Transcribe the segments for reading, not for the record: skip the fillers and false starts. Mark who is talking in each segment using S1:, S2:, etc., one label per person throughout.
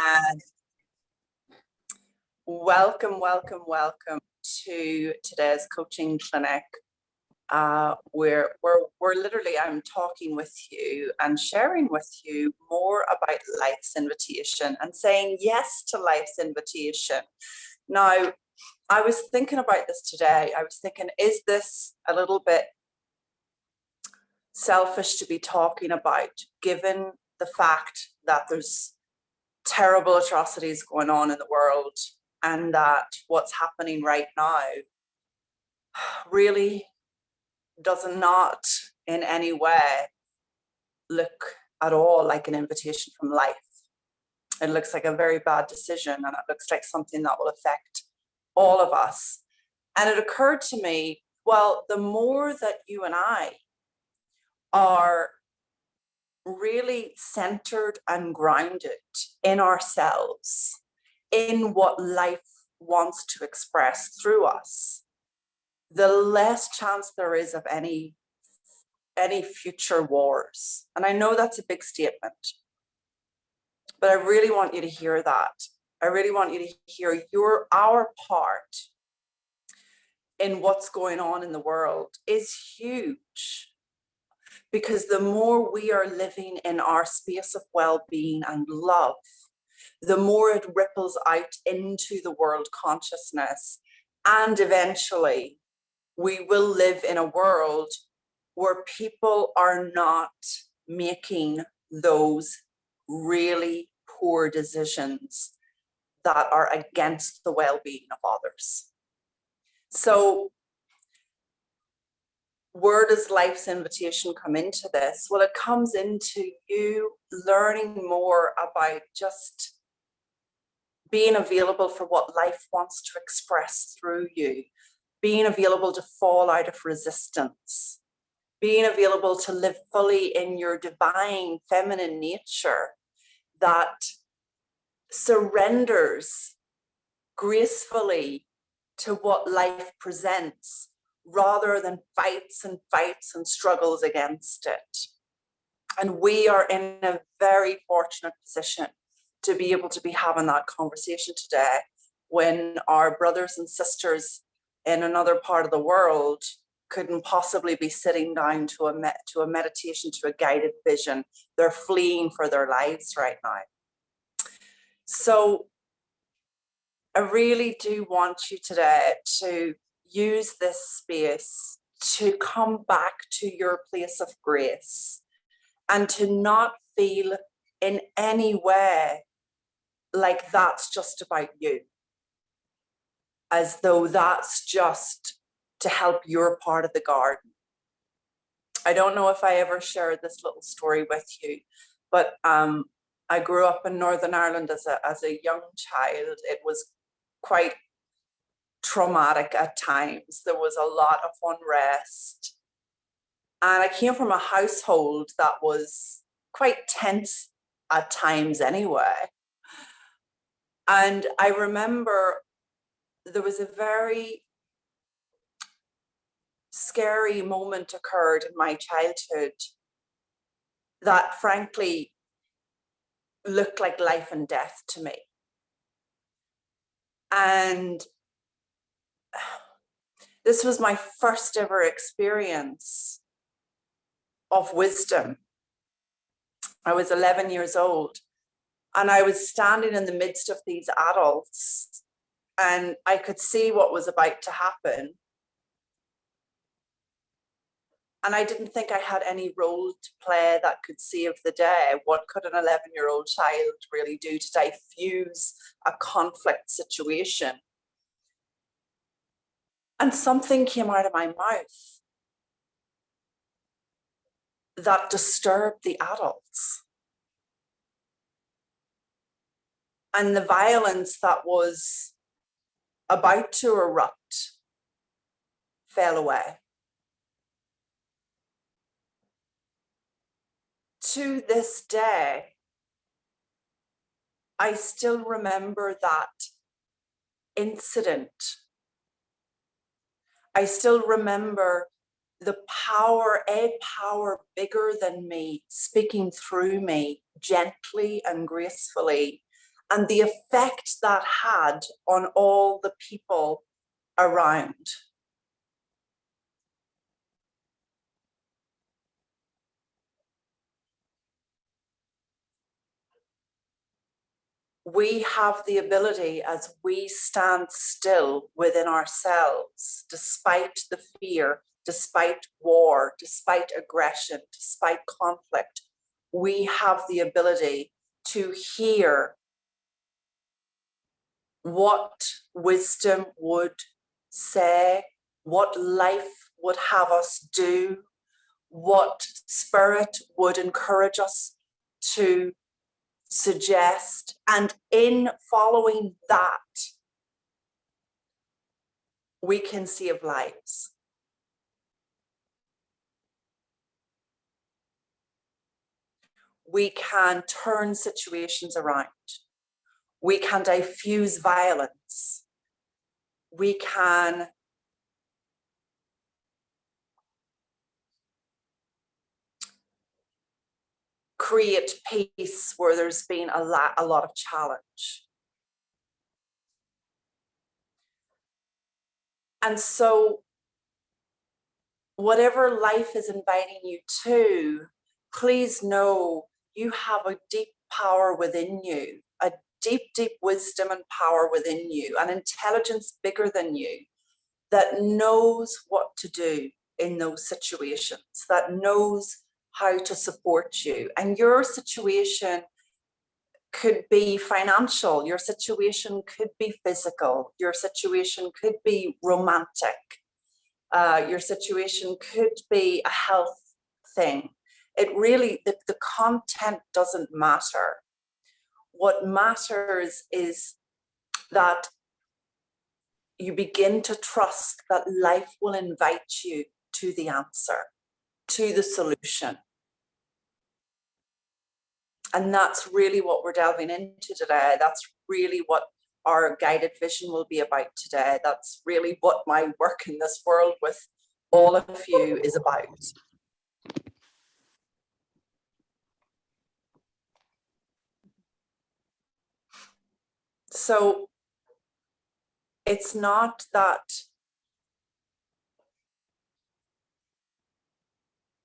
S1: And welcome to today's coaching clinic, where we're literally, I'm talking with you and sharing with you more about life's invitation and saying yes to life's invitation. Now, I was thinking about this today. I was thinking, is this a little bit selfish to be talking about, given the fact that there's terrible atrocities going on in the world, and that what's happening right now really does not in any way look at all like an invitation from life. It looks like a very bad decision, and it looks like something that will affect all of us. And it occurred to me, well, the more that you and I are really centered and grounded in ourselves, in what life wants to express through us, the less chance there is of any future wars. And I know that's a big statement, but I really want you to hear that. I really want you to hear our part in what's going on in the world is huge. Because the more we are living in our space of well-being and love, the more it ripples out into the world consciousness. And eventually, we will live in a world where people are not making those really poor decisions that are against the well-being of others. So, where does life's invitation come into this? Well, it comes into you learning more about just being available for what life wants to express through you, being available to fall out of resistance, being available to live fully in your divine feminine nature that surrenders gracefully to what life presents, rather than fights and struggles against it. And we are in a very fortunate position to be able to be having that conversation today, when our brothers and sisters in another part of the world couldn't possibly be sitting down to a meditation, to a guided vision. They're fleeing for their lives right now. So I really do want you today to use this space to come back to your place of grace, and to not feel in any way like that's just about you, as though that's just to help your part of the garden. I don't know if I ever shared this little story with you, but I grew up in Northern Ireland as a young child. It was quite traumatic at times. There was a lot of unrest, and I came from a household that was quite tense at times anyway. And I remember there was a very scary moment occurred in my childhood that frankly looked like life and death to me. And this was my first ever experience of wisdom. I was 11 years old, and I was standing in the midst of these adults, and I could see what was about to happen. And I didn't think I had any role to play that could save the day. What could an 11-year-old child really do to diffuse a conflict situation? And something came out of my mouth that disturbed the adults. And the violence that was about to erupt fell away. To this day, I still remember that incident. I still remember the power, a power bigger than me, speaking through me gently and gracefully, and the effect that had on all the people around. We have the ability, as we stand still within ourselves, despite the fear, despite war, despite aggression, despite conflict, we have the ability to hear what wisdom would say, what life would have us do, what spirit would encourage us to suggest. And in following that, we can save lives. We can turn situations around. We can diffuse violence. We can create peace where there's been a lot of challenge. And so whatever life is inviting you to, please know you have a deep power within you, a deep, deep wisdom and power within you, an intelligence bigger than you that knows what to do in those situations, that knows how to support you. And your situation could be financial, your situation could be physical, your situation could be romantic, your situation could be a health thing. It really, the content doesn't matter. What matters is that you begin to trust that life will invite you to the answer, to the solution. And that's really what we're delving into today. That's really what our guided vision will be about today. That's really what my work in this world with all of you is about. So it's not that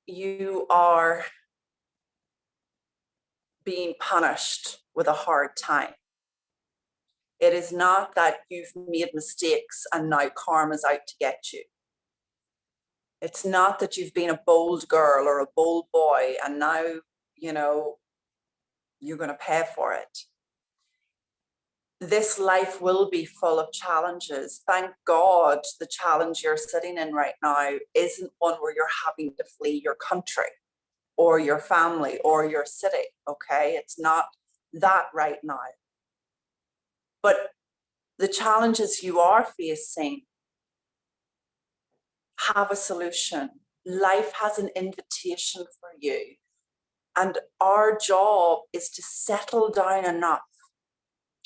S1: you are being punished with a hard time. It is not that you've made mistakes and now karma's out to get you. It's not that you've been a bold girl or a bold boy and now, you know, you're going to pay for it. This life will be full of challenges. Thank God the challenge you're sitting in right now isn't one where you're having to flee your country or your family or your city, okay? It's not that right now. But the challenges you are facing have a solution. Life has an invitation for you. And our job is to settle down enough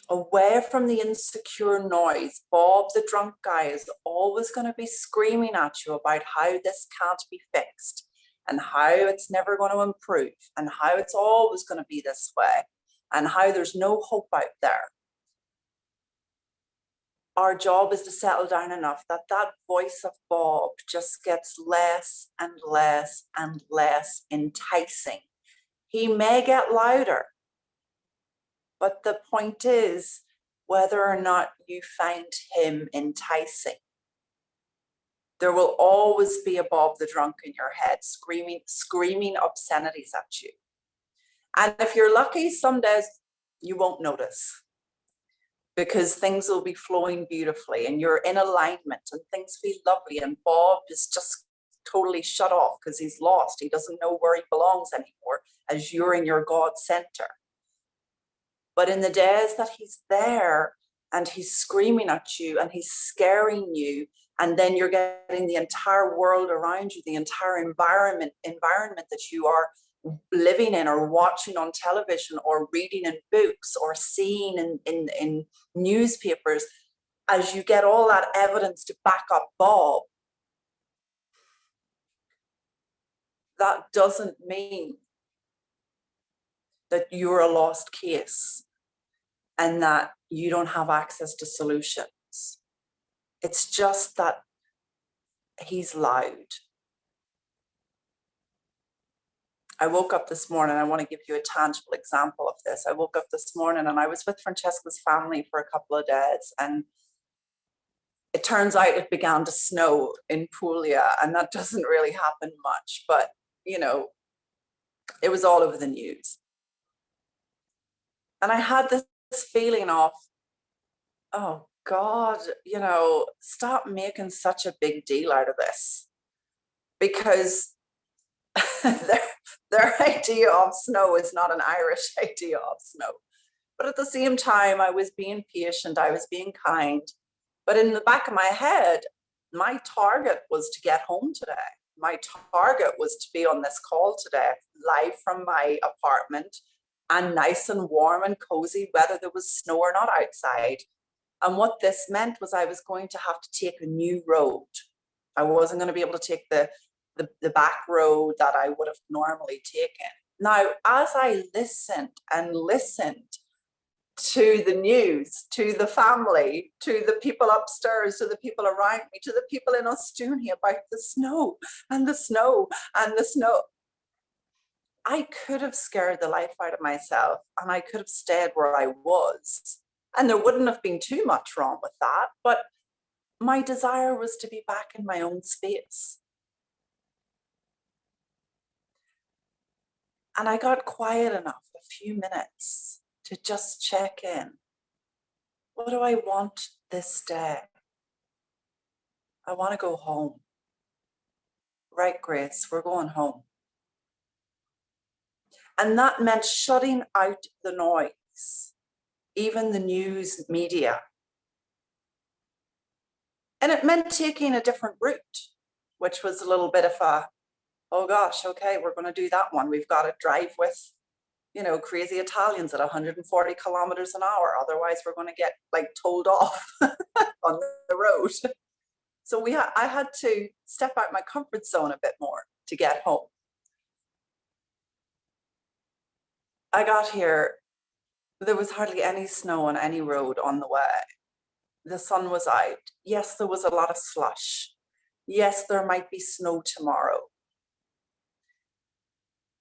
S1: away from the insecure noise. Bob, the drunk guy, is always going to be screaming at you about how this can't be fixed and how it's never going to improve and how it's always going to be this way and how there's no hope out there. Our job is to settle down enough that that voice of Bob just gets less and less and less enticing. He may get louder, but the point is whether or not you find him enticing. There will always be a Bob the drunk in your head screaming obscenities at you. And if you're lucky, some days you won't notice because things will be flowing beautifully and you're in alignment and things feel lovely and Bob is just totally shut off because he's lost. He doesn't know where he belongs anymore as you're in your God center. But in the days that he's there and he's screaming at you and he's scaring you, and then you're getting the entire world around you, the entire environment that you are living in or watching on television or reading in books or seeing in newspapers, as you get all that evidence to back up Bob, that doesn't mean that you're a lost case. and that you don't have access to solutions. It's just that he's loud. I woke up this morning, I want to give you a tangible example of this. I woke up this morning and I was with Francesca's family for a couple of days, and it turns out it began to snow in Puglia, and that doesn't really happen much, but you know, it was all over the news. And I had this feeling of, oh God, you know, stop making such a big deal out of this, because their idea of snow is not an Irish idea of snow. But at the same time, I was being patient, I was being kind. But in the back of my head, my target was to get home today. My target was to be on this call today, live from my apartment, and nice and warm and cozy, whether there was snow or not outside. And what this meant was I was going to have to take a new road. I wasn't going to be able to take the back road that I would have normally taken. Now, as I listened and listened to the news, to the family, to the people upstairs, to the people around me, to the people in Estonia about the snow and the snow and the snow, I could have scared the life out of myself, and I could have stayed where I was. And there wouldn't have been too much wrong with that, but my desire was to be back in my own space. And I got quiet enough, a few minutes, to just check in. What do I want this day? I want to go home. Right, Grace, we're going home. And that meant shutting out the noise, even the news media. And it meant taking a different route, which was a little bit of a, oh gosh, okay, we're going to do that one. We've got to drive with, you know, crazy Italians at 140 kilometers an hour. Otherwise, we're going to get like told off on the road. So I had to step out my comfort zone a bit more to get home. I got here, there was hardly any snow on any road on the way. The sun was out. Yes, there was a lot of slush. Yes, there might be snow tomorrow.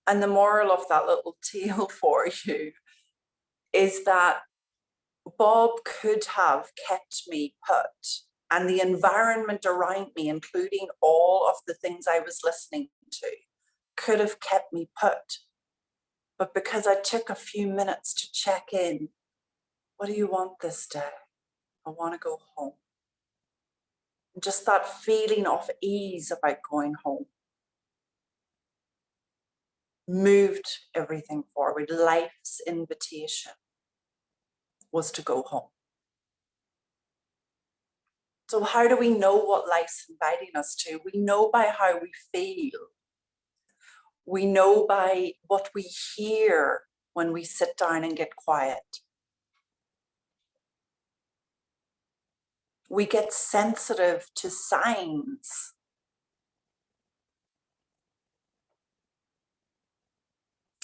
S1: And the moral of that little tale for you is that Bob could have kept me put, and the environment around me, including all of the things I was listening to, could have kept me put. But because I took a few minutes to check in, what do you want this day? I want to go home. And just that feeling of ease about going home moved everything forward. Life's invitation was to go home. So how do we know what life's inviting us to? We know by how we feel. We know by what we hear when we sit down and get quiet. We get sensitive to signs.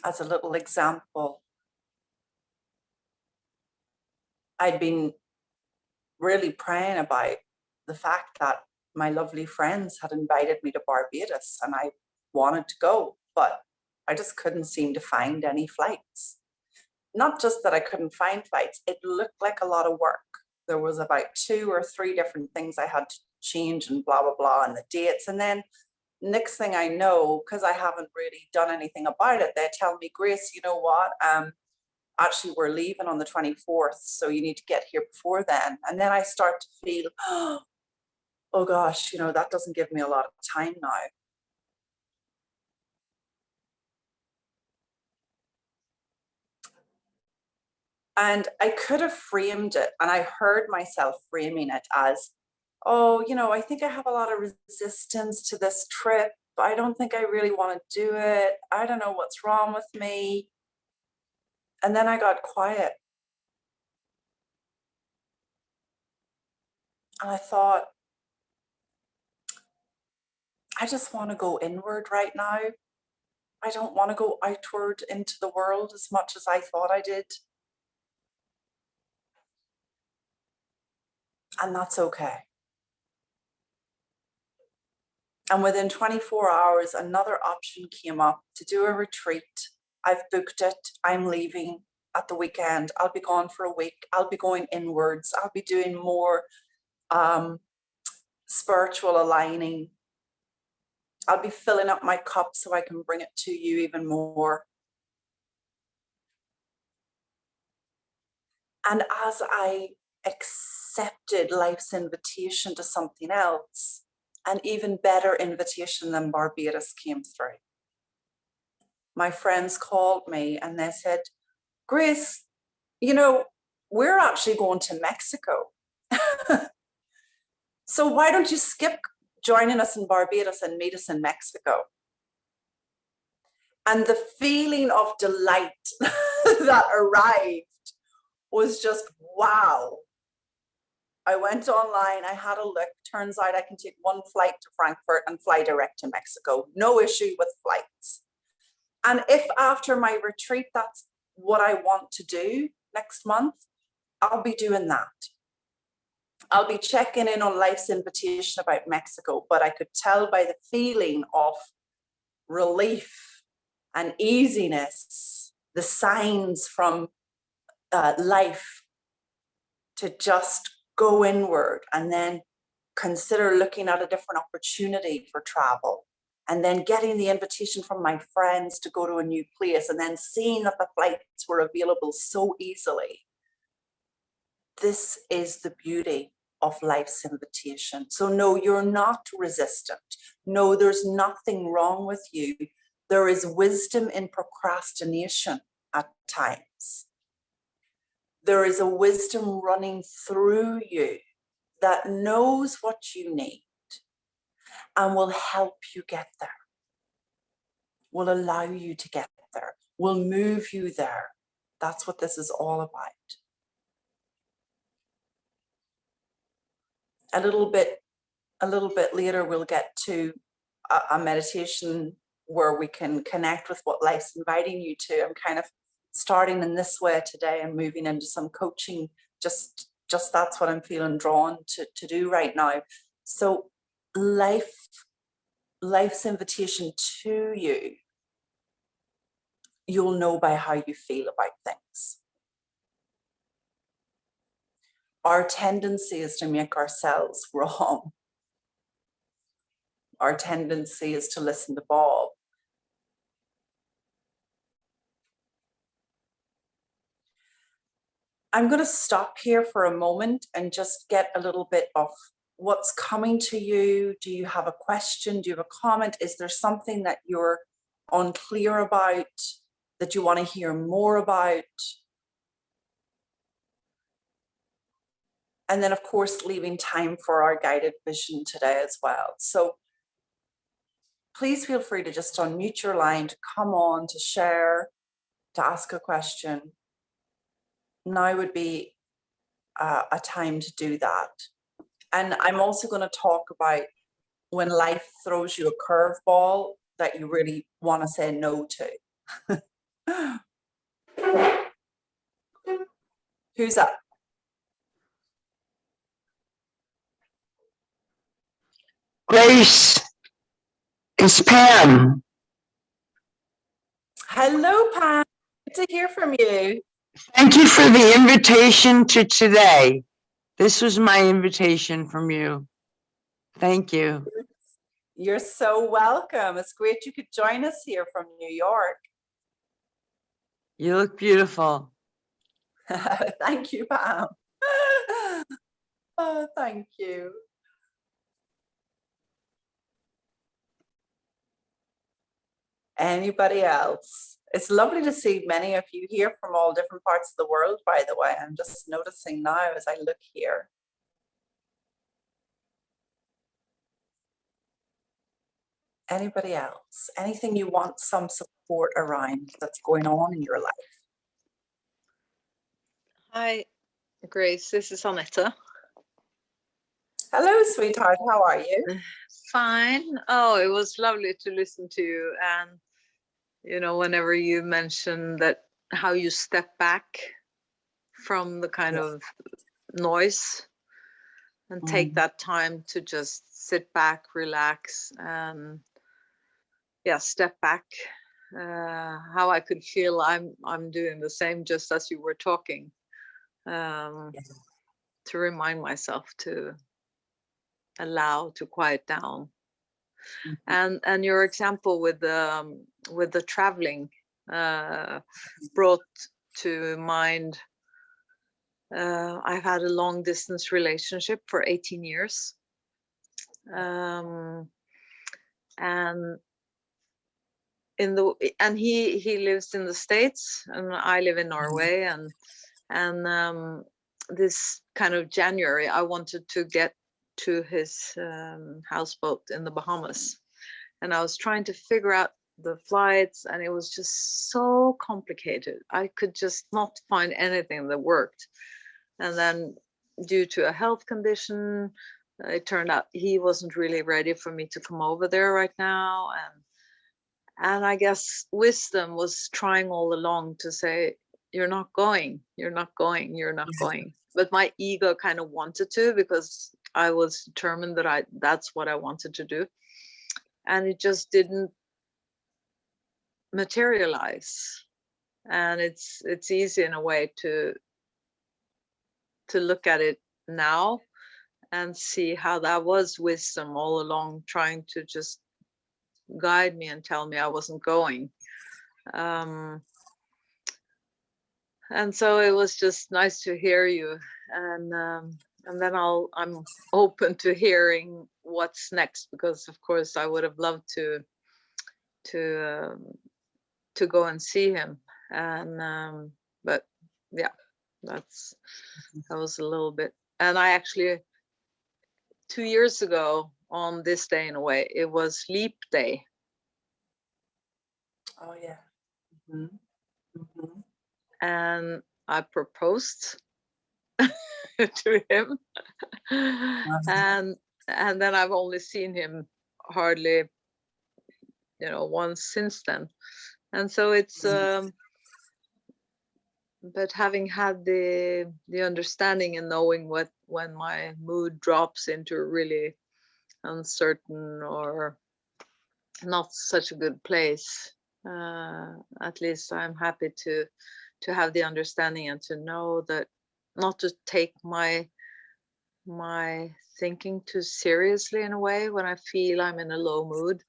S1: As a little example, I'd been really praying about the fact that my lovely friends had invited me to Barbados, and I wanted to go, but I just couldn't seem to find any flights. Not just that I couldn't find flights, it looked like a lot of work. There was about 2 or 3 different things I had to change and blah, blah, blah, and the dates. And then next thing I know, because I haven't really done anything about it, they tell me, Grace, you know what? Actually, we're leaving on the 24th, so you need to get here before then. And then I start to feel, oh gosh, you know, that doesn't give me a lot of time now. And I could have framed it, and I heard myself framing it as, oh, you know, I think I have a lot of resistance to this trip. I don't think I really want to do it. I don't know what's wrong with me. And then I got quiet. And I thought, I just want to go inward right now. I don't want to go outward into the world as much as I thought I did. And that's okay. And within 24 hours, another option came up to do a retreat. I've booked it. I'm leaving at the weekend. I'll be gone for a week. I'll be going inwards. I'll be doing more spiritual aligning. I'll be filling up my cup so I can bring it to you even more. And as I accepted life's invitation to something else, an even better invitation than Barbados came through. My friends called me and they said, Grace, you know, we're actually going to Mexico. So why don't you skip joining us in Barbados and meet us in Mexico? And the feeling of delight that arrived was just, wow. I went online, I had a look. Turns out I can take one flight to Frankfurt and fly direct to Mexico. No issue with flights. And if after my retreat, that's what I want to do next month, I'll be doing that. I'll be checking in on life's invitation about Mexico, but I could tell by the feeling of relief and easiness, the signs from life to just go inward and then consider looking at a different opportunity for travel, and then getting the invitation from my friends to go to a new place, and then seeing that the flights were available so easily. This is the beauty of life's invitation. So no, you're not resistant. No, there's nothing wrong with you. There is wisdom in procrastination at times. There is a wisdom running through you that knows what you need and will help you get there, will allow you to get there, will move you there. That's what this is all about. A little bit later, we'll get to a meditation where we can connect with what life's inviting you to. I'm kind of starting in this way today and moving into some coaching. Just that's what I'm feeling drawn to do right now. So life's invitation to you, you'll know by how you feel about things. Our tendency is to make ourselves wrong. Our tendency is to listen to Bob. I'm going to stop here for a moment and just get a little bit of what's coming to you. Do you have a question? Do you have a comment? Is there something that you're unclear about, that you want to hear more about? And then, of course, leaving time for our guided vision today as well. So please feel free to just unmute your line, to come on, to share, to ask a question. Now would be a time to do that. And I'm also going to talk about when life throws you a curveball that you really want to say no to. Who's up?
S2: Grace, it's Pam.
S1: Hello, Pam. Good to hear from you.
S2: Thank you for the invitation to today. This was my invitation from you. Thank you.
S1: You're so welcome. It's great you could join us here from New York.
S2: You look beautiful.
S1: Thank you, Pam. Oh, thank you. Anybody else? It's lovely to see many of you here from all different parts of the world, by the way. I'm just noticing now as I look here. Anybody else? Anything you want some support around that's going on in your life?
S3: Hi, Grace. This is Anetta.
S1: Hello, sweetheart. How are you?
S3: Fine. Oh, it was lovely to listen to you. And, you know, whenever you mentioned that how you step back from the kind of noise, and take that time to just sit back, relax, and step back. How I could feel I'm doing the same, just as you were talking, to remind myself to allow, to quiet down. And your example with the traveling brought to mind, I've had a long distance relationship for 18 years. And he lives in the States and I live in Norway, and this kind of January I wanted to get to his houseboat in the Bahamas, and I was trying to figure out the flights, and it was just so complicated. I could just not find anything that worked. And then due to a health condition, it turned out he wasn't really ready for me to come over there right now. And I guess wisdom was trying all along to say, you're not going. But my ego kind of wanted to, because I was determined that that's what I wanted to do. And it just didn't materialize. And it's easy in a way to look at it now and see how that was wisdom all along, trying to just guide me and tell me I wasn't going. And so it was just nice to hear you, and then I'm open to hearing what's next, because of course I would have loved to go and see him, and but yeah, that was a little bit. And I actually 2 years ago on this day, in a way, it was Leap Day.
S1: Oh yeah.
S3: And I proposed to him, and then I've only seen him hardly, once since then. And so it's but having had the understanding and knowing when my mood drops into a really uncertain or not such a good place, at least I'm happy to have the understanding and to know that not to take my thinking too seriously in a way when I feel I'm in a low mood.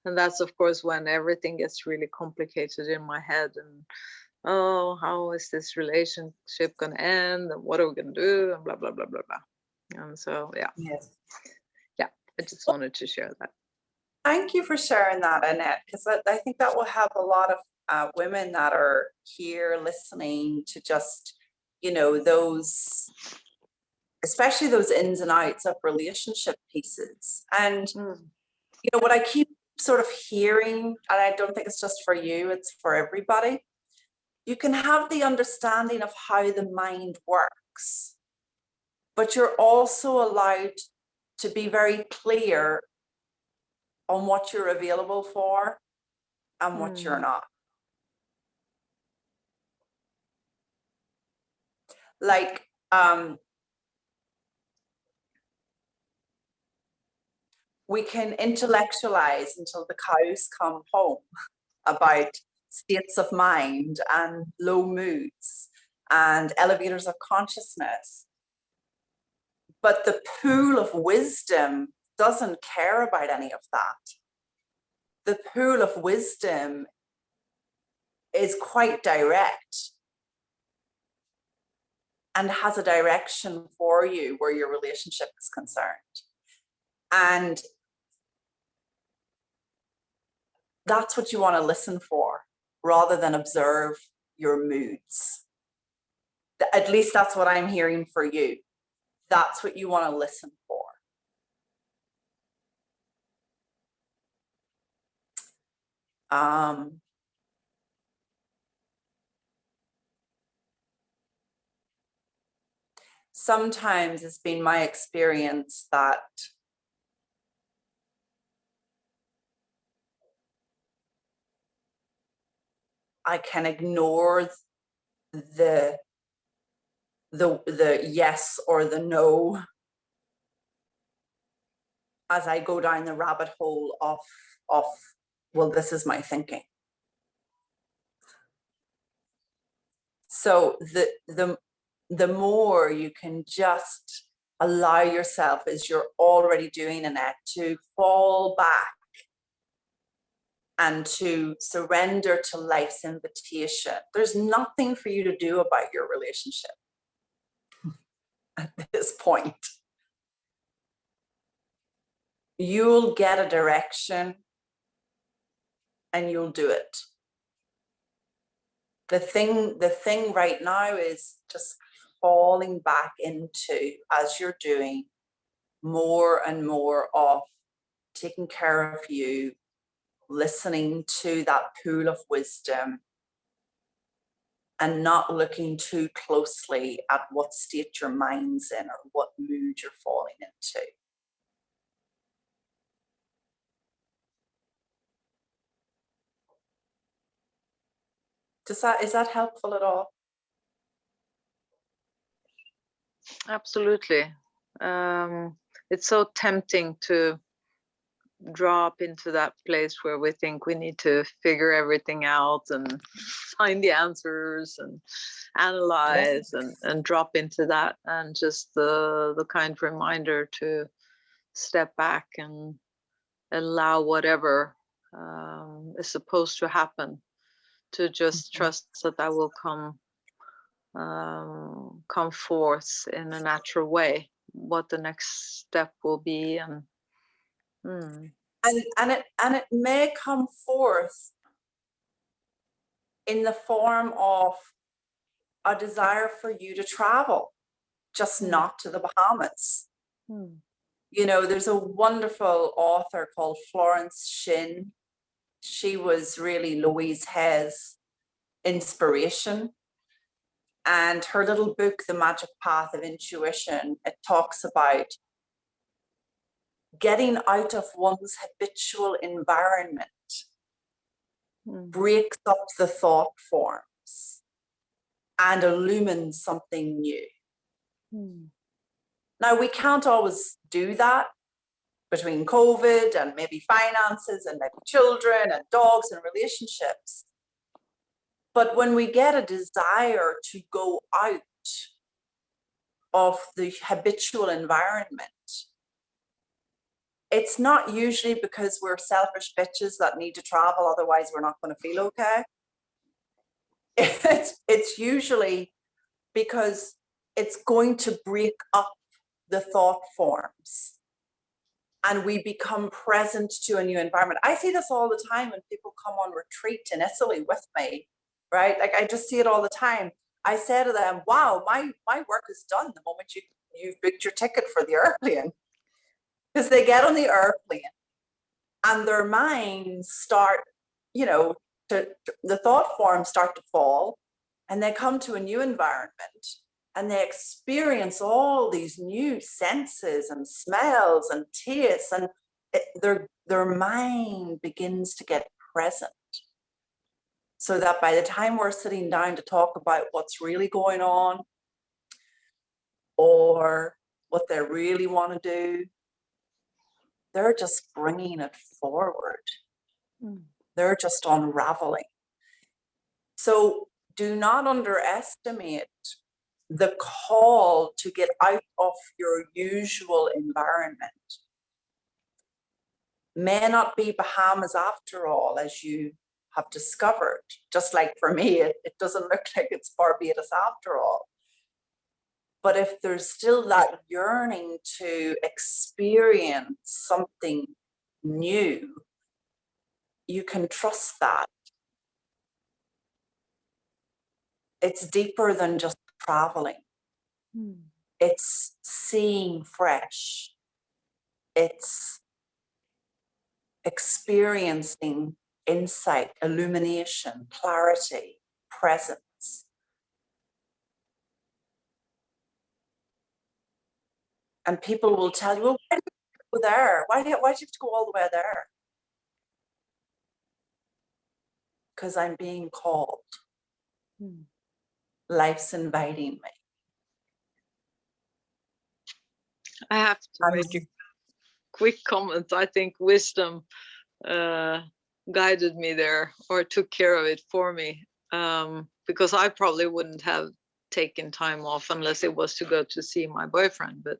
S3: And that's of course when everything gets really complicated in my head, and oh, how is this relationship gonna end, and what are we gonna do, and blah blah blah blah blah. And so
S1: Yes.
S3: I just wanted to share that.
S1: Thank you for sharing that, Annette, because I think that will help a lot of women that are here listening to just, those, especially those ins and outs of relationship pieces. And, what I keep sort of hearing, and I don't think it's just for you, it's for everybody, you can have the understanding of how the mind works, but you're also allowed to be very clear on what you're available for and what you're not. Like, we can intellectualize until the cows come home about states of mind and low moods and elevators of consciousness. But the pool of wisdom doesn't care about any of that. The pool of wisdom is quite direct and has a direction for you where your relationship is concerned. And that's what you want to listen for, rather than observe your moods. At least that's what I'm hearing for you. That's what you want to listen for. Sometimes it's been my experience that I can ignore the yes or the no as I go down the rabbit hole of, well, this is my thinking. So the more you can just allow yourself, as you're already doing, Annette, to fall back and to surrender to life's invitation. There's nothing for you to do about your relationship at this point. You'll get a direction and you'll do it. The thing right now is just falling back into, as you're doing, more and more of taking care of you, listening to that pool of wisdom, and not looking too closely at what state your mind's in or what mood you're falling into. Is that helpful at all?
S3: Absolutely. It's so tempting to drop into that place where we think we need to figure everything out and find the answers and analyze and drop into that, and just the kind reminder to step back and allow whatever is supposed to happen, to just trust that will come forth in a natural way, what the next step will be. And
S1: it may come forth in the form of a desire for you to travel, just not to the Bahamas. You know, there's a wonderful author called Florence Shinn. She was really Louise Hay's inspiration. And her little book, The Magic Path of Intuition, it talks about getting out of one's habitual environment, breaks up the thought forms and illumines something new. Now, we can't always do that between COVID and maybe finances and maybe children and dogs and relationships. But when we get a desire to go out of the habitual environment, it's not usually because we're selfish bitches that need to travel, otherwise we're not going to feel okay. It's usually because it's going to break up the thought forms and we become present to a new environment. I see this all the time when people come on retreat in Italy with me, right? Like, I just see it all the time. I say to them, wow, my work is done the moment you've booked your ticket for the airplane. Because they get on the airplane and their minds start, you know, the thought forms start to fall, and they come to a new environment and they experience all these new senses and smells and tastes, and their mind begins to get present. So that by the time we're sitting down to talk about what's really going on or what they really want to do, they're just bringing it forward. They're just unraveling. So do not underestimate the call to get out of your usual environment. May not be Bahamas after all, as you have discovered. Just like for me, it doesn't look like it's Barbados after all. But if there's still that yearning to experience something new, you can trust that. It's deeper than just traveling. It's seeing fresh. It's experiencing insight, illumination, clarity, presence. And people will tell you, well, why did you go there? Why do you have to go all the way there? Because I'm being called. Life's inviting me.
S3: I have to make quick comment. I think wisdom guided me there, or took care of it for me, because I probably wouldn't have taken time off unless it was to go to see my boyfriend. But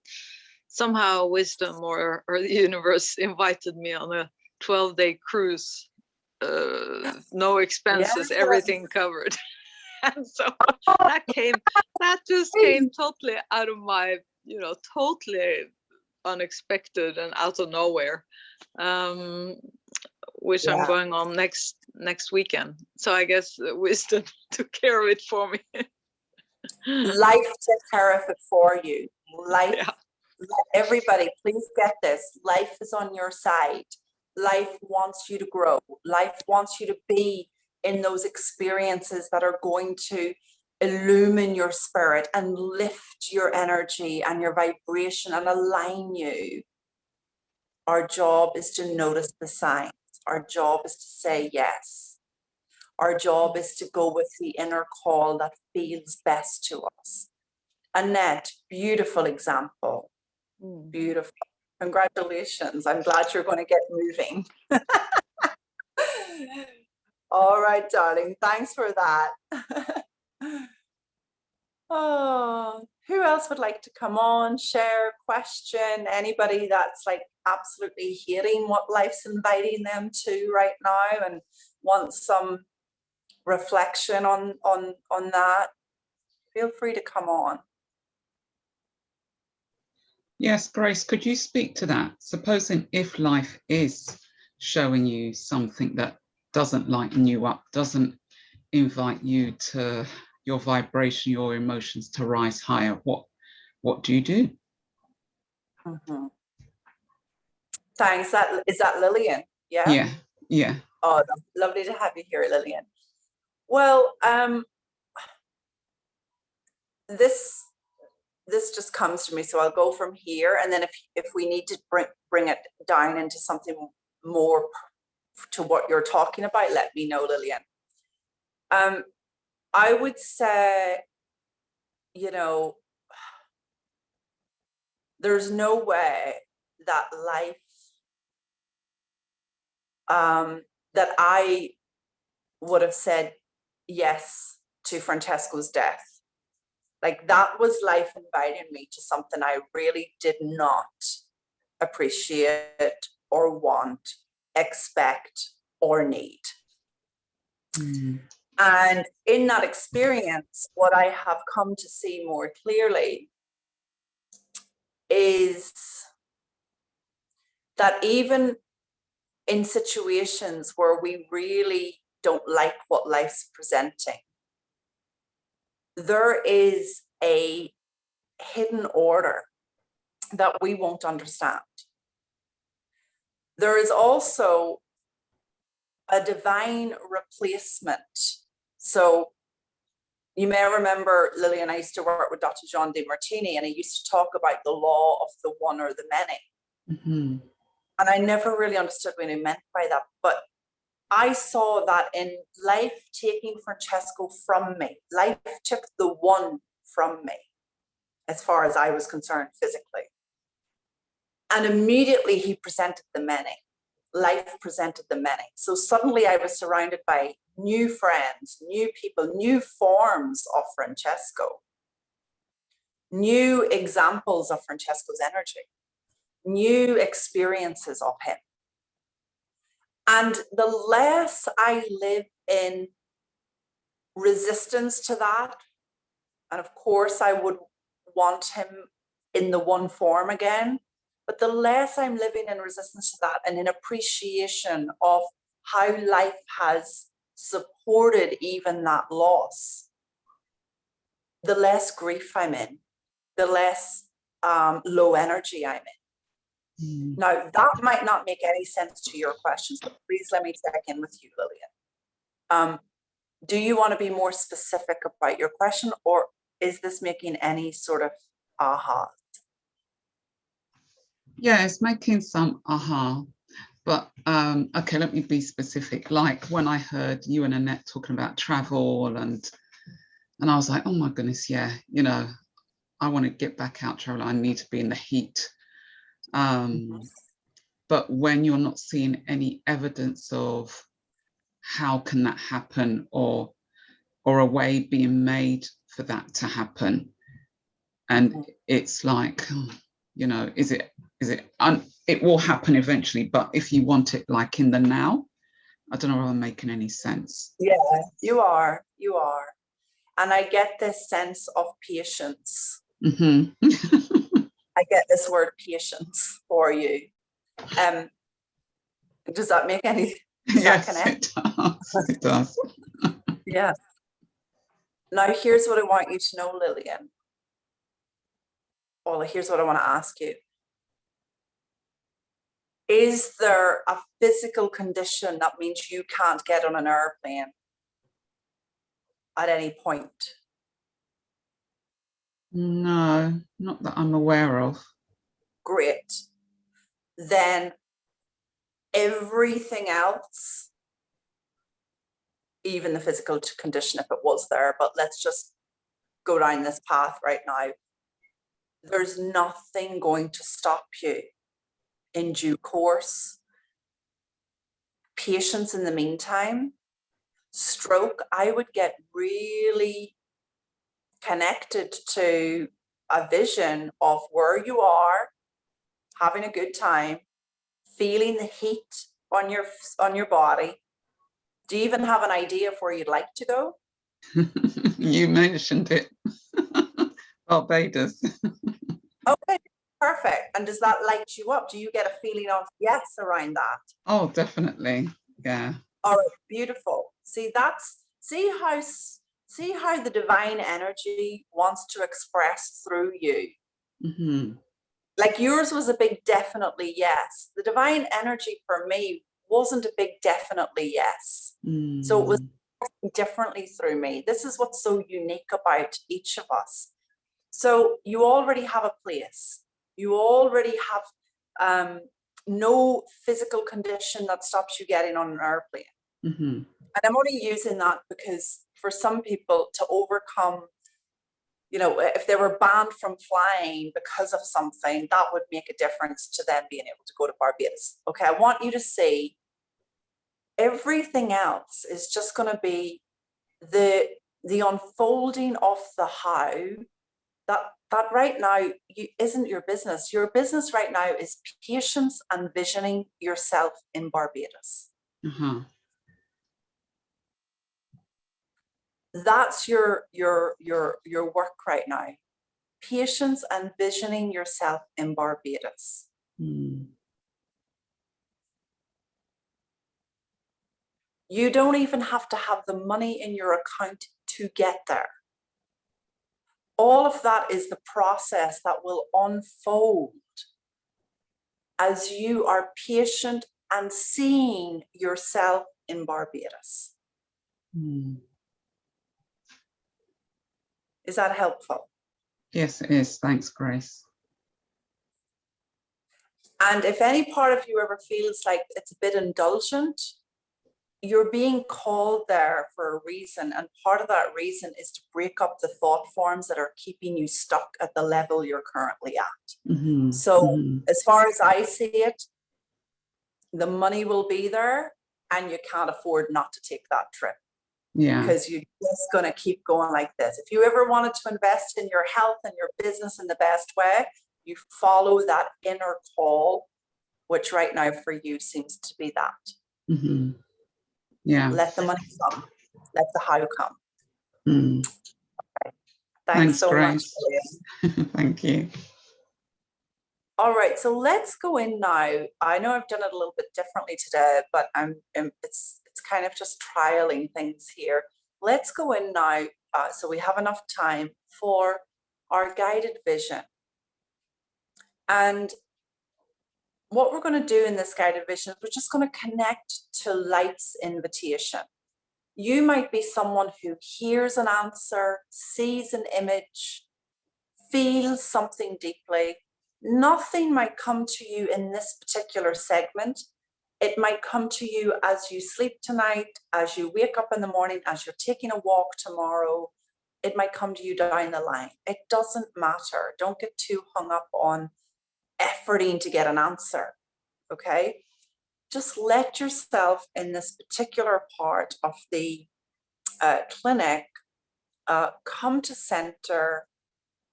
S3: somehow wisdom or the universe invited me on a 12-day cruise, no expenses, everything covered. And so that just came totally out of my, totally unexpected and out of nowhere, which I'm going on next weekend. So I guess wisdom took care of it for me.
S1: Life took care of it for you. Life,
S3: Yeah.
S1: everybody, please get this. Life is on your side. Life wants you to grow. Life wants you to be in those experiences that are going to illumine your spirit and lift your energy and your vibration and align you. Our job is to notice the signs. Our job is to say yes. Our job is to go with the inner call that feels best to us. Annette, beautiful example. Beautiful. Congratulations. I'm glad you're going to get moving. All right, darling. Thanks for that. Oh, who else would like to come on, share, question? Anybody that's like absolutely hearing what life's inviting them to right now and wants some reflection on that? Feel free to come on.
S4: Yes, Grace, could you speak to that? Supposing if life is showing you something that doesn't lighten you up, doesn't invite you to your vibration, your emotions to rise higher, what do you do?
S1: Mm-hmm. Thanks. Is that Lillian? Yeah.
S4: Yeah.
S1: Oh, lovely to have you here, Lillian. Well, this just comes to me, so I'll go from here, and then if we need to bring it down into something more to what you're talking about, let me know, Lillian. I would say, there's no way that life, that I would have said yes to Francesco's death. Like, that was life inviting me to something I really did not appreciate or want, expect or need. And in that experience, what I have come to see more clearly is that even in situations where we really don't like what life's presenting, there is a hidden order that we won't understand. There is also a divine replacement. So you may remember, Lillian, I used to work with Dr. John Demartini, and he used to talk about the law of the one or the many.
S4: Mm-hmm.
S1: And I never really understood what he meant by that. But I saw that in life taking Francesco from me. Life took the one from me, as far as I was concerned physically. And immediately he presented the many. Life presented the many. So suddenly I was surrounded by new friends, new people, new forms of Francesco, new examples of Francesco's energy, new experiences of him. And the less I live in resistance to that, and of course I would want him in the one form again, but the less I'm living in resistance to that and in appreciation of how life has supported even that loss, the less grief I'm in, the less low energy I'm in. Now, that might not make any sense to your questions, but please let me check in with you, Lillian. Do you want to be more specific about your question, or is this making any sort of aha?
S4: Yeah, it's making some aha. But okay, let me be specific. Like when I heard you and Annette talking about travel, and I was like, oh my goodness, yeah, I want to get back out travel. I need to be in the heat. but when you're not seeing any evidence of how can that happen, or a way being made for that to happen, and it's like, you know, it will happen eventually, but if you want it like in the now, I don't know if I'm making any sense.
S1: Yeah, you are. And I get this sense of patience.
S4: Mm-hmm.
S1: I get this word patience for you. Does that make any, does that
S4: Yes,
S1: connect?
S4: it does. It does.
S1: Yeah. Now, here's what I want you to know, Lillian. Well, here's what I want to ask you. Is there a physical condition that means you can't get on an airplane at any point?
S4: No, not that I'm aware of.
S1: Great. Then everything else, even the physical condition if it was there, but let's just go down this path right now. There's nothing going to stop you in due course. Patience in the meantime. Stroke, I would get really connected to a vision of where you are, having a good time, feeling the heat on your body. Do you even have an idea of where you'd like to go?
S4: You mentioned it. Barbados.
S1: Okay, perfect. And does that light you up? Do you get a feeling of yes around that?
S4: Oh, definitely. Yeah.
S1: All right, beautiful. See, see how the divine energy wants to express through you.
S4: Mm-hmm.
S1: Like yours was a big definitely yes. The divine energy for me wasn't a big definitely yes.
S4: Mm.
S1: So it was differently through me. This is what's so unique about each of us. So you already have a place. You already have no physical condition that stops you getting on an airplane.
S4: Mm-hmm.
S1: And I'm only using that because for some people to overcome, you know, if they were banned from flying because of something, that would make a difference to them being able to go to Barbados. Okay, I want you to see everything else is just going to be the unfolding of the how. That right now isn't your business. Your business right now is patience and visioning yourself in Barbados.
S4: Uh-huh.
S1: That's your work right now. Patience and visioning yourself in Barbados.
S4: Mm.
S1: You don't even have to have the money in your account to get there. All of that is the process that will unfold as you are patient and seeing yourself in Barbados.
S4: Mm.
S1: Is that helpful?
S4: Yes, it is. Thanks, Grace.
S1: And if any part of you ever feels like it's a bit indulgent, you're being called there for a reason. And part of that reason is to break up the thought forms that are keeping you stuck at the level you're currently at.
S4: Mm-hmm.
S1: So
S4: Mm-hmm.
S1: as far as I see it, the money will be there and you can't afford not to take that trip.
S4: Yeah.
S1: Because you're just going to keep going like this. If you ever wanted to invest in your health and your business in the best way, you follow that inner call, which right now for you seems to be that.
S4: Mm-hmm. Yeah.
S1: Let the money come. Let the how come.
S4: Mm.
S1: Okay. Thanks so
S4: Grace.
S1: much.
S4: Thank you.
S1: All right, so let's go in now. I know I've done it a little bit differently today, but it's kind of just trialing things here. Let's go in now, so we have enough time for our guided vision. And what we're going to do in this guided vision is we're just going to connect to life's invitation. You might be someone who hears an answer, sees an image, feels something deeply. Nothing might come to you in this particular segment. It might come to you as you sleep tonight, as you wake up in the morning, as you're taking a walk tomorrow. It might come to you down the line. It doesn't matter. Don't get too hung up on efforting to get an answer. okay? Just let yourself in this particular part of the clinic come to center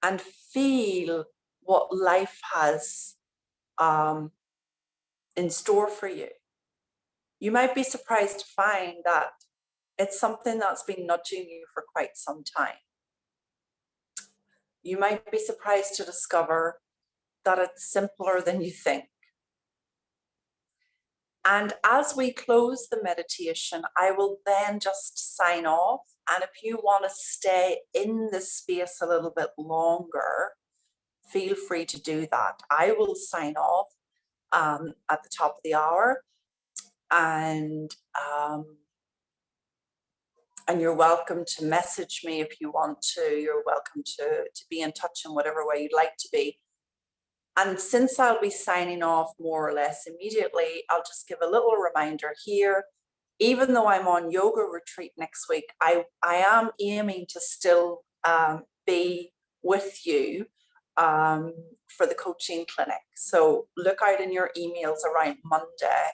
S1: and feel what life has in store for you. You might be surprised to find that it's something that's been nudging you for quite some time. You might be surprised to discover that it's simpler than you think. And as we close the meditation, I will then just sign off. And if you want to stay in this space a little bit longer, feel free to do that. I will sign off at the top of the hour, and you're welcome to message me if you want to. You're welcome to be in touch in whatever way you'd like to be. And since I'll be signing off more or less immediately, I'll just give a little reminder here. Even though I'm on yoga retreat next week, I am aiming to still be with you for the coaching clinic. So look out in your emails around Monday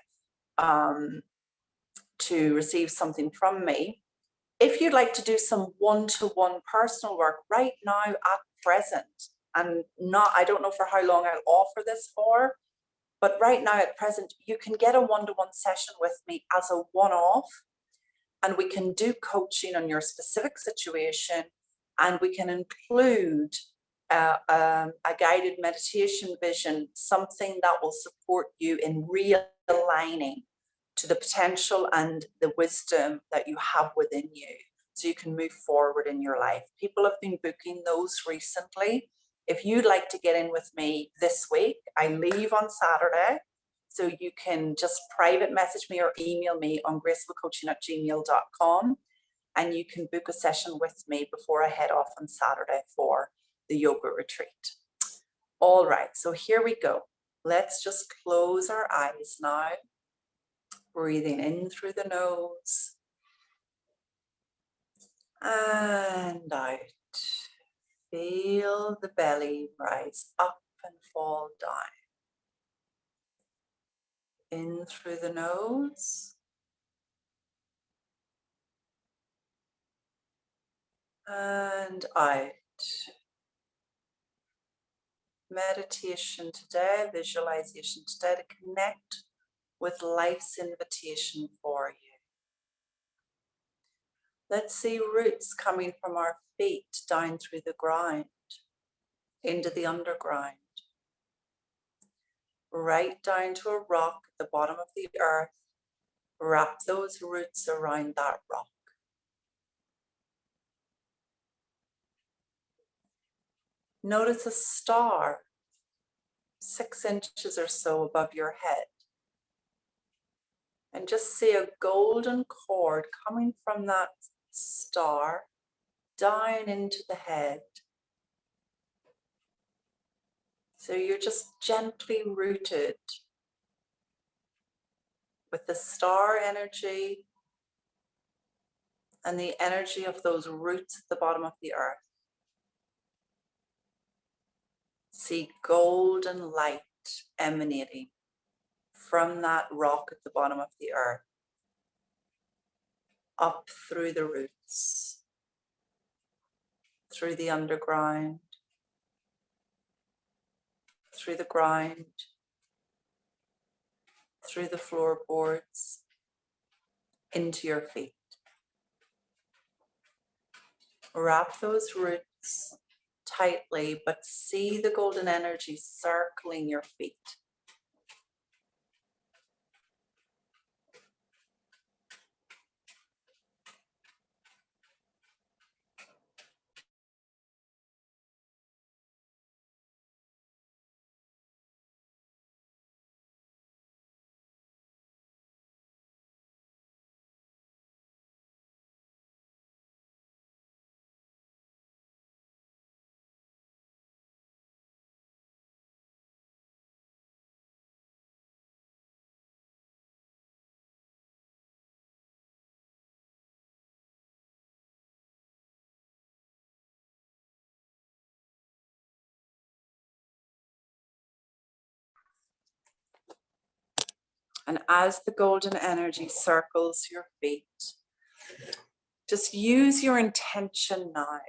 S1: to receive something from me. If you'd like to do some one-to-one personal work right now at present, and I don't know for how long I'll offer this for, but right now at present, you can get a one-to-one session with me as a one-off, and we can do coaching on your specific situation, and we can include a guided meditation vision, something that will support you in realigning to the potential and the wisdom that you have within you, so you can move forward in your life. People have been booking those recently. If you'd like to get in with me this week, I leave on Saturday, so you can just private message me or email me on gracefulcoaching@gmail.com, and you can book a session with me before I head off on Saturday for the yoga retreat. All right, so here we go. Let's just close our eyes now. Breathing in through the nose and out. Feel the belly rise up and fall down. In through the nose and out. Meditation today, visualization today to connect with life's invitation for you. Let's see roots coming from our feet down through the ground into the underground, right down to a rock at the bottom of the earth. Wrap those roots around that rock. Notice a star 6 inches or so above your head. And just see a golden cord coming from that star down into the head. So you're just gently rooted with the star energy and the energy of those roots at the bottom of the earth. See golden light emanating from that rock at the bottom of the earth, up through the roots, through the underground, through the ground, through the floorboards, into your feet. Wrap those roots tightly, but see the golden energy circling your feet. And as the golden energy circles your feet, just use your intention now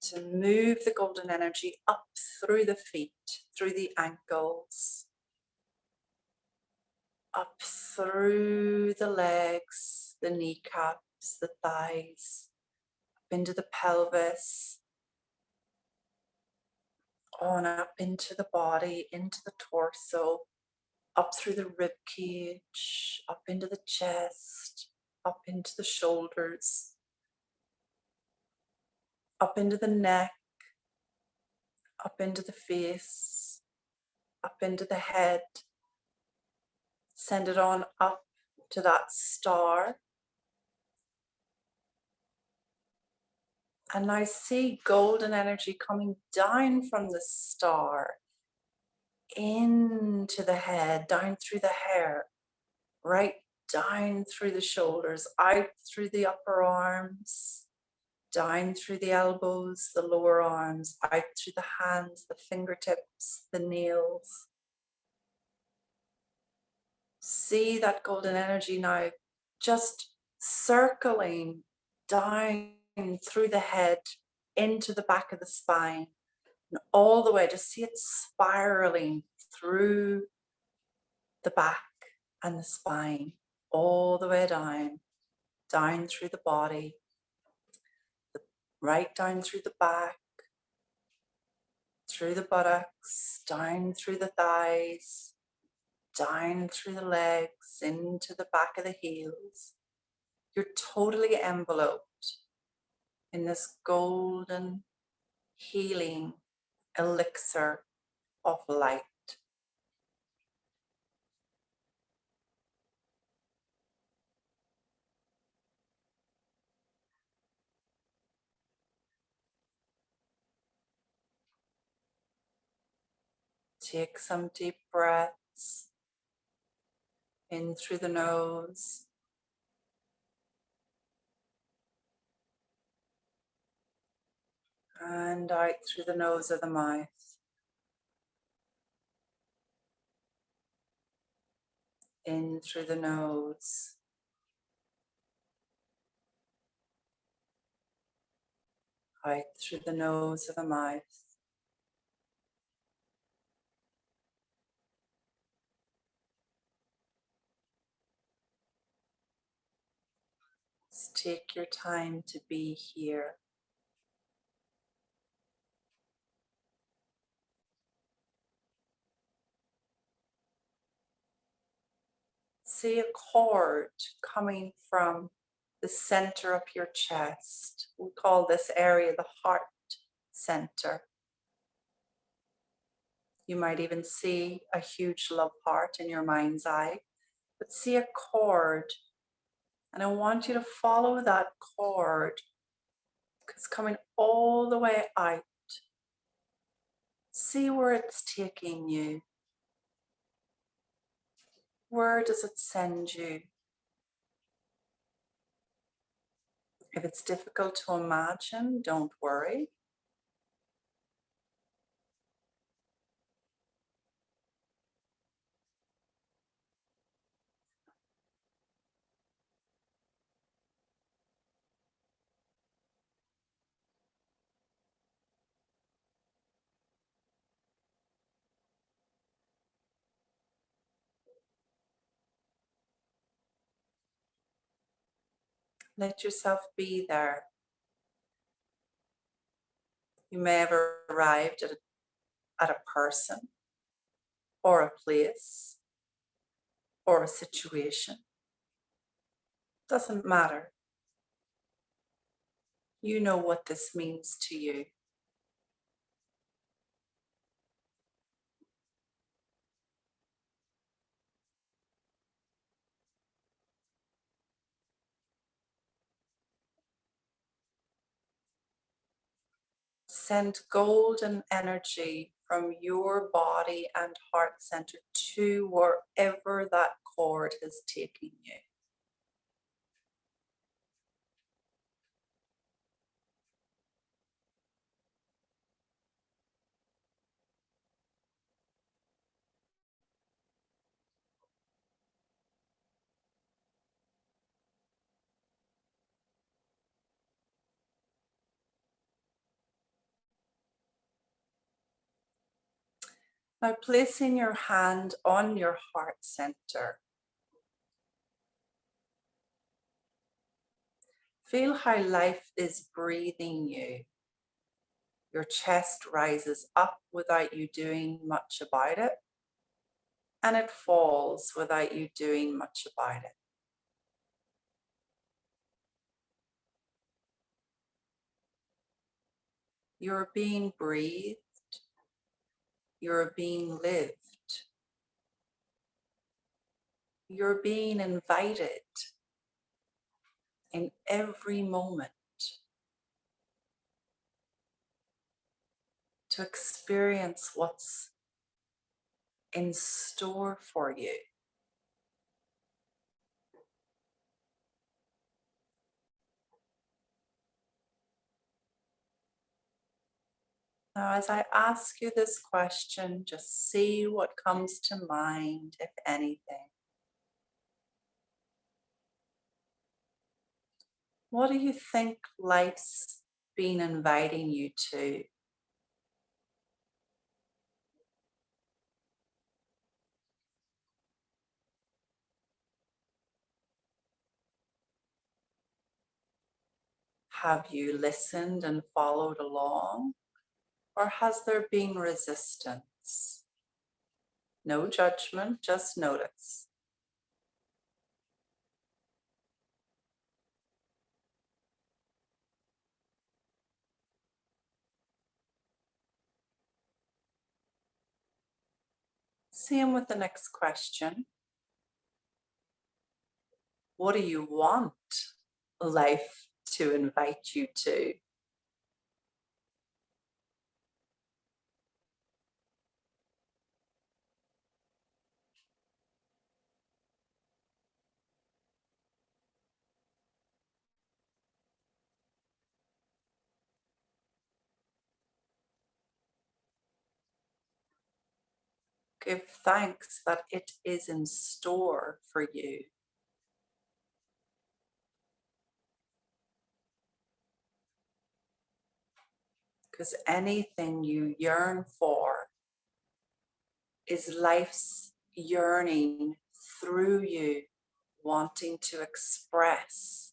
S1: to move the golden energy up through the feet, through the ankles, up through the legs, the kneecaps, the thighs, up into the pelvis, on up into the body, into the torso, up through the rib cage, up into the chest, up into the shoulders, up into the neck, up into the face, up into the head. Send it on up to that star. And I see golden energy coming down from the star into the head, down through the hair, right down through the shoulders, out through the upper arms, down through the elbows, the lower arms, out through the hands, the fingertips, the nails. See that golden energy now just circling down through the head into the back of the spine and all the way. Just see it spiraling through the back and the spine, all the way down, down through the body, right down through the back, through the buttocks, down through the thighs, down through the legs, into the back of the heels. You're totally enveloped in this golden healing elixir of light. Take some deep breaths in through the nose and out through the nose of the mouth. In through the nose, out through the nose of the mouth. Just take your time to be here. See a cord coming from the center of your chest. We call this area the heart center. You might even see a huge love heart in your mind's eye, but see a cord. And I want you to follow that cord because coming all the way out, see where it's taking you. Where does it send you? If it's difficult to imagine, don't worry. Let yourself be there. You may have arrived at a person or a place or a situation. Doesn't matter. You know what this means to you. Send golden energy from your body and heart center to wherever that cord is taking you. Now placing your hand on your heart center, feel how life is breathing you. Your chest rises up without you doing much about it, and it falls without you doing much about it. You're being breathed, you're being lived, you're being invited in every moment to experience what's in store for you. Now, as I ask you this question, just see what comes to mind, if anything. What do you think life's been inviting you to? Have you listened and followed along, or has there been resistance? No judgment, just notice. Same with the next question. What do you want life to invite you to? Give thanks that it is in store for you. Because anything you yearn for is life's yearning through you, wanting to express.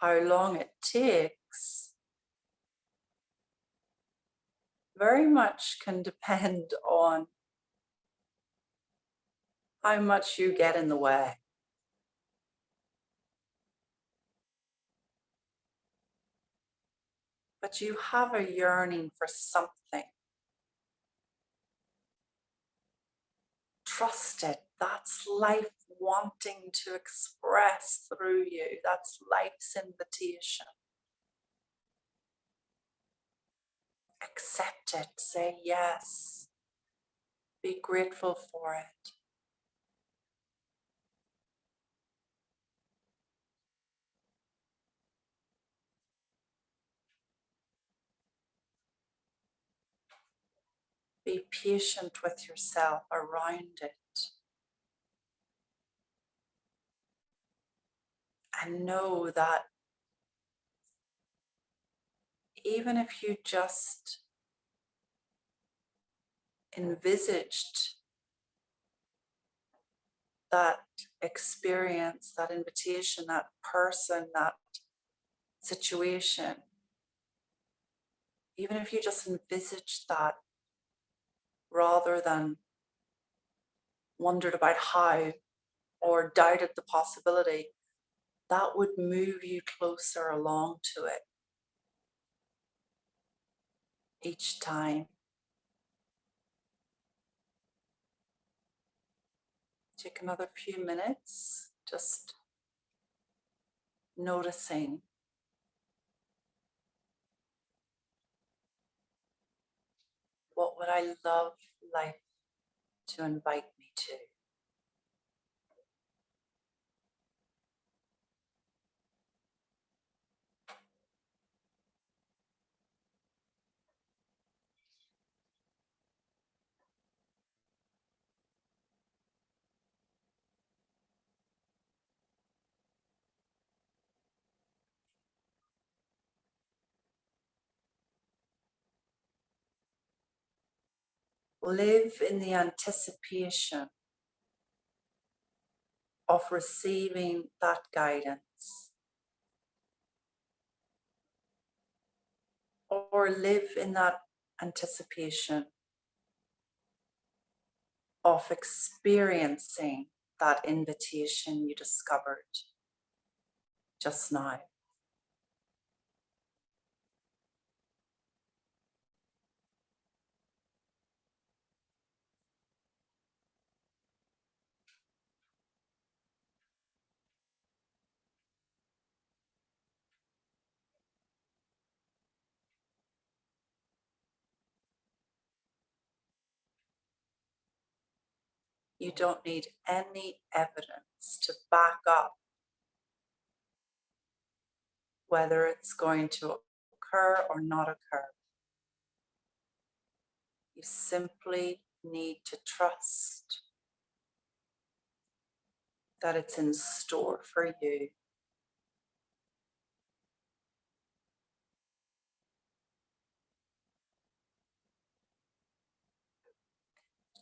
S1: How long it takes very much can depend on how much you get in the way. But you have a yearning for something. Trust it. That's life wanting to express through you. That's life's invitation. Accept it. Say yes. Be grateful for it. Be patient with yourself around it. And know that even if you just envisaged that experience, that invitation, that person, that situation, even if you just envisaged that rather than wondered about how or doubted the possibility, that would move you closer along to it each time. Take another few minutes, just noticing what would I love life to invite me to. live in the anticipation of receiving that guidance, or live in that anticipation of experiencing that invitation you discovered just now. You don't need any evidence to back up whether it's going to occur or not occur. You simply need to trust that it's in store for you.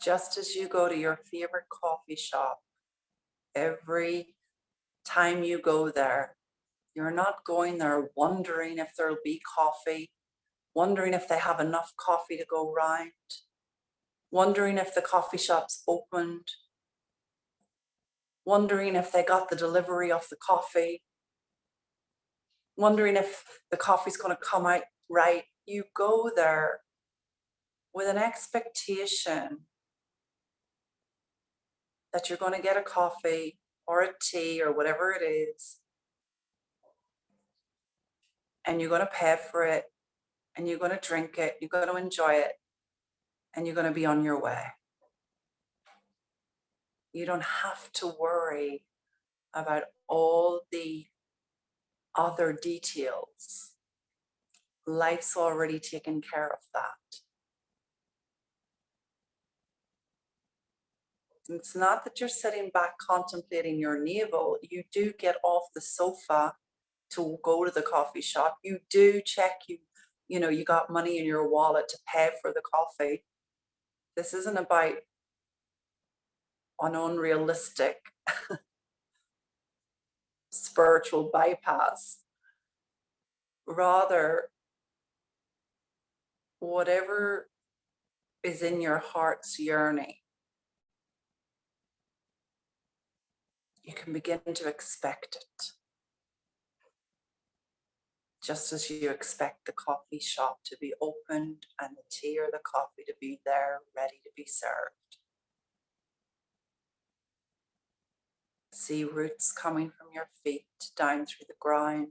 S1: Just as you go to your favorite coffee shop, every time you go there, you're not going there wondering if there'll be coffee, wondering if they have enough coffee to go round, wondering if the coffee shop's opened, wondering if they got the delivery of the coffee, wondering if the coffee's going to come out right. You go there with an expectation that you're going to get a coffee or a tea or whatever it is, and you're going to pay for it, and you're going to drink it, you're going to enjoy it, and you're going to be on your way. You don't have to worry about all the other details. Life's already taken care of that. It's not that you're sitting back contemplating your navel. You do get off the sofa to go to the coffee shop. You do check, you know, you got money in your wallet to pay for the coffee. This isn't about an unrealistic spiritual bypass. Rather, whatever is in your heart's yearning, you can begin to expect it. Just as you expect the coffee shop to be opened and the tea or the coffee to be there, ready to be served. See roots coming from your feet down through the ground,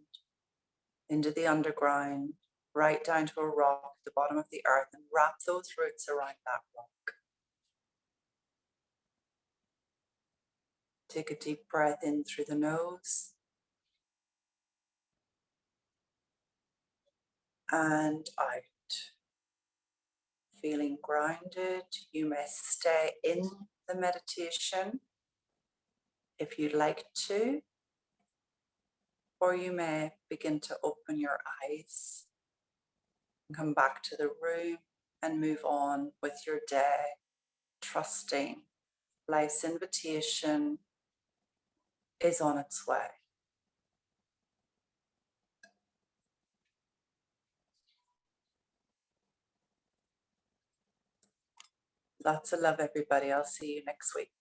S1: into the underground, right down to a rock at the bottom of the earth, and wrap those roots around that rock. Take a deep breath in through the nose and out. Feeling grounded, you may stay in the meditation if you'd like to, or you may begin to open your eyes and come back to the room and move on with your day, trusting life's invitation is on its way. Lots of love, everybody. I'll see you next week.